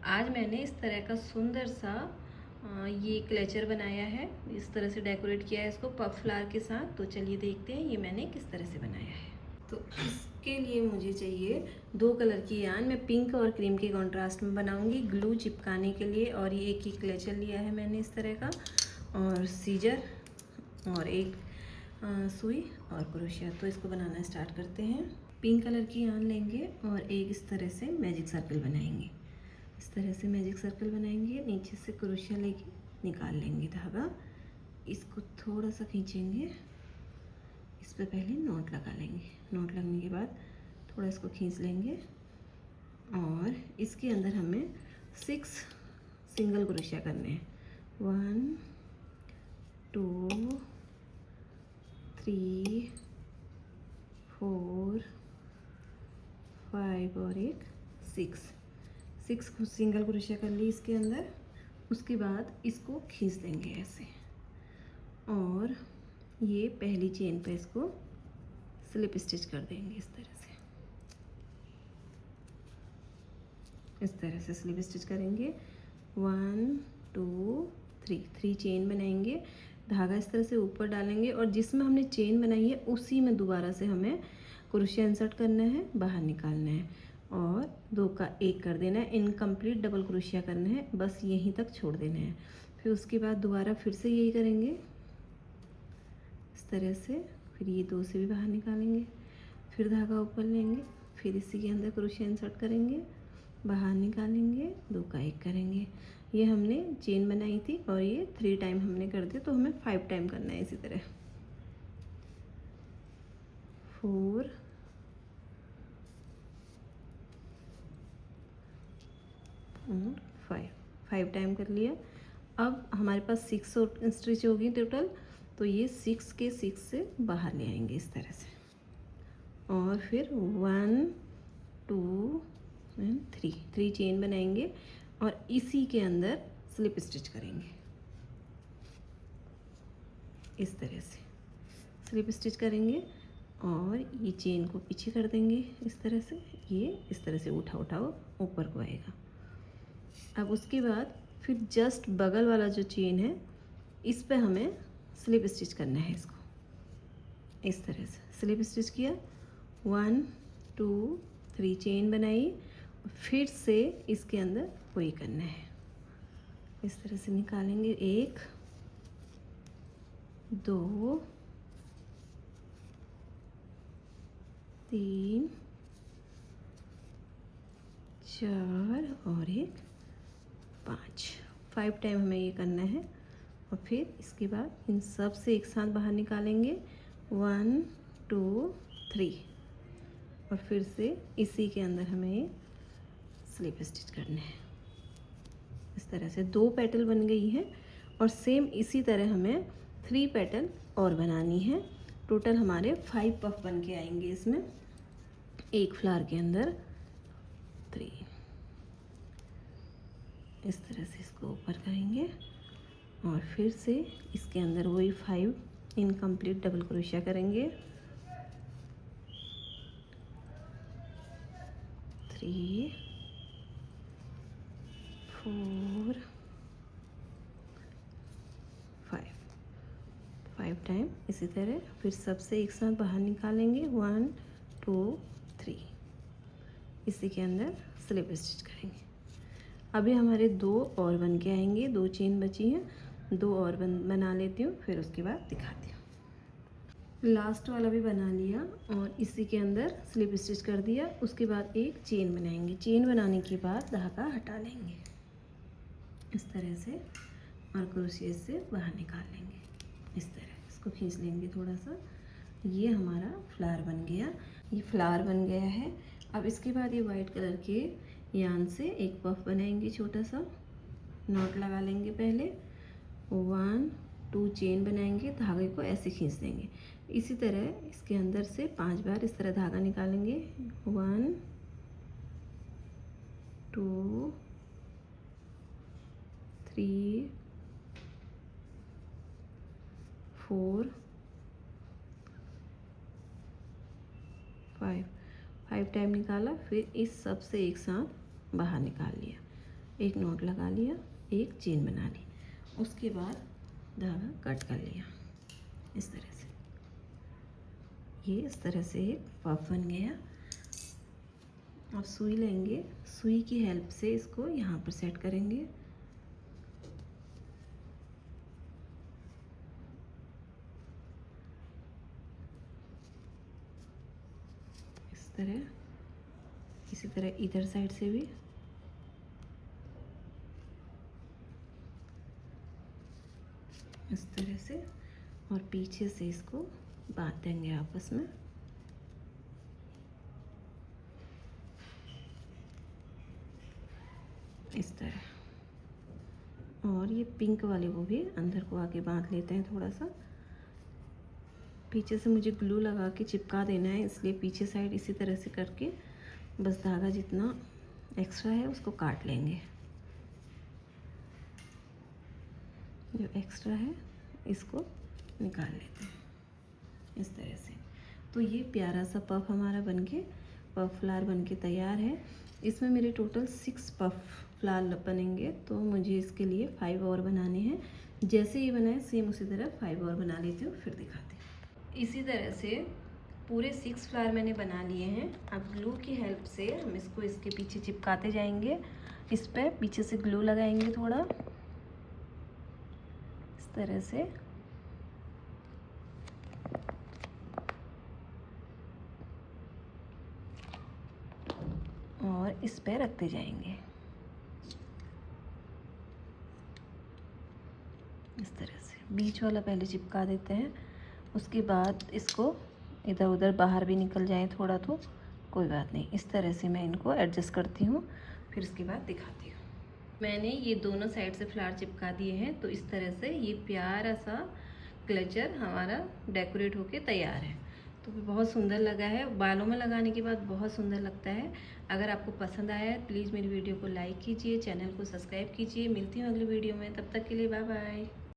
आज मैंने इस तरह का सुंदर सा ये क्लेचर बनाया है। इस तरह से डेकोरेट किया है इसको पफ फ्लावर के साथ। तो चलिए देखते हैं ये मैंने किस तरह से बनाया है। तो इसके लिए मुझे चाहिए 2 कलर की यान। मैं पिंक और क्रीम के कॉन्ट्रास्ट में बनाऊंगी ग्लू चिपकाने के लिए। और ये एक ही क्लेचर लिया है मैंने इस तरह का, और सीजर और एक सुई और क्रोशिया। तो इसको बनाना स्टार्ट करते हैं। पिंक कलर की यान लेंगे और एक इस तरह से मैजिक सर्कल बनाएंगे। इस तरह से मैजिक सर्कल बनाएंगे, नीचे से क्रोशिया लेके निकाल लेंगे धागा। इसको थोड़ा सा खींचेंगे, इस पर पहले नॉट लगा लेंगे। नॉट लगने के बाद थोड़ा इसको खींच लेंगे और इसके अंदर हमें 6 सिंगल क्रोशिया करने हैं। 1 2 3 4 5 और एक 6 सिंगल क्रोशिया कर ली इसके अंदर। उसके बाद इसको खींच देंगे ऐसे, और ये पहली चेन पे इसको स्लिप स्टिच कर देंगे इस तरह से। इस तरह से स्लिप स्टिच करेंगे। 1 2 3 चेन बनाएंगे। धागा इस तरह से ऊपर डालेंगे और जिसमें हमने चेन बनाई है उसी में दोबारा से हमें क्रोशिया इंसर्ट करना है, बाहर निकालना है और 2 का 1 कर देना है। इनकम्प्लीट डबल क्रोशिया करना है, बस यहीं तक छोड़ देना है। फिर उसके बाद दोबारा फिर से यही करेंगे इस तरह से। फिर ये 2 से भी बाहर निकालेंगे, फिर धागा ऊपर लेंगे, फिर इसी के अंदर क्रोशिया इंसर्ट करेंगे, बाहर निकालेंगे, 2 का 1 करेंगे। ये हमने चेन बनाई थी और ये 3 टाइम हमने कर दिया, तो हमें 5 टाइम करना है इसी तरह। 4 और 5 टाइम कर लिया। अब हमारे पास 6 और स्टिच होगी टोटल, तो ये 6 के 6 से बाहर ले आएंगे इस तरह से। और फिर 1 2 एंड 3 चेन बनाएंगे और इसी के अंदर स्लिप स्टिच करेंगे इस तरह से। स्लिप स्टिच करेंगे और ये चेन को पीछे कर देंगे इस तरह से। ये इस तरह से उठा ऊपर को आएगा। अब उसके बाद फिर जस्ट बगल वाला जो चेन है इस पे हमें स्लिप स्टिच करना है इसको। इस तरह से स्लिप स्टिच किया, 1 2 3 चेन बनाई, फिर से इसके अंदर वही करना है। इस तरह से निकालेंगे, 1 2 3 4 और एक 5 टाइम हमें ये करना है। और फिर इसके बाद इन सब से एक साथ बाहर निकालेंगे, 1 2 3, और फिर से इसी के अंदर हमें स्लिप स्टिच करना है। इस तरह से 2 पेटल बन गई है और सेम इसी तरह हमें 3 पेटल और बनानी है। टोटल हमारे 5 पफ बन के आएंगे इसमें, एक फ्लावर के अंदर 3। इस तरह से इसको ऊपर करेंगे और फिर से इसके अंदर वही 5 इनकम्प्लीट डबल क्रोशिया करेंगे। 3 4 5 टाइम इसी तरह। फिर सबसे एक साथ बाहर निकालेंगे, 1 2 3, इसी के अंदर स्लिप स्टिच करेंगे। अभी हमारे 2 और बन के आएंगे, 2 चेन बची हैं, 2 और बना लेती हूँ, फिर उसके बाद दिखाती हूँ। लास्ट वाला भी बना लिया और इसी के अंदर स्लिप स्टिच कर दिया। उसके बाद एक चेन बनाएंगे। चेन बनाने के बाद धागा हटा लेंगे इस तरह से और क्रोशिया से बाहर निकाल लेंगे इस तरह। इसको खींच लेंगे थोड़ा सा। ये हमारा फ्लावर बन गया। ये फ्लावर बन गया है। अब इसके बाद ये वाइट कलर के यान से एक पफ बनाएंगे, छोटा सा नॉट लगा लेंगे पहले, 1 2 चेन बनाएंगे, धागे को ऐसे खींच देंगे। इसी तरह इसके अंदर से 5 बार इस तरह धागा निकालेंगे, 1 2 3 4 5 टाइम निकाला। फिर इस सब से एक साथ बाहर निकाल लिया। एक नॉट लगा लिया, एक चेन बना ली, उसके बाद धागा कट कर लिया इस तरह से। ये इस तरह से एक पफ बन गया। अब सुई लेंगे, सुई की हेल्प से इसको यहाँ पर सेट करेंगे। इस तरह, इसी तरह इधर साइड से भी। इस तरह से, और पीछे से इसको बांध देंगे आपस में। इस तरह। और ये पिंक वाले को भी अंदर को आके बांध लेते हैं थोड़ा सा। पीछे से मुझे ग्लू लगा के चिपका देना है, इसलिए पीछे साइड इसी तरह से करके बस धागा जितना एक्स्ट्रा है उसको काट लेंगे। जो एक्स्ट्रा है इसको निकाल लेते हैं इस तरह से। तो ये प्यारा सा पफ हमारा बनके, पफ फ्लावर बनके तैयार है। इसमें मेरे टोटल 6 पफ फ्लावर बनेंगे, तो मुझे इसके लिए 5 और बनाने हैं। जैसे ये बनाए सेम उसी तरह 5 और बना लेती हूँ, फिर दिखाती हूँ। इसी तरह से पूरे 6 फ्लावर मैंने बना लिए हैं। अब ग्लू की हेल्प से हम इसको इसके पीछे चिपकाते जाएंगे। इस पर पीछे से ग्लू लगाएंगे थोड़ा इस तरह से, और इस पे रखते जाएंगे इस तरह से। बीच वाला पहले चिपका देते हैं, उसके बाद इसको इधर उधर बाहर भी निकल जाए थोड़ा तो कोई बात नहीं। इस तरह से मैं इनको एडजस्ट करती हूँ, फिर इसके बाद दिखाती हूँ। मैंने ये दोनों साइड से फ्लावर चिपका दिए हैं, तो इस तरह से ये प्यारा सा क्लचर हमारा डेकोरेट होके तैयार है। तो बहुत सुंदर लगा है, बालों में लगाने के बाद बहुत सुंदर लगता है। अगर आपको पसंद आया है प्लीज़ मेरी वीडियो को लाइक कीजिए, चैनल को सब्सक्राइब कीजिए। मिलती हूँ अगली वीडियो में, तब तक के लिए बाय बाय।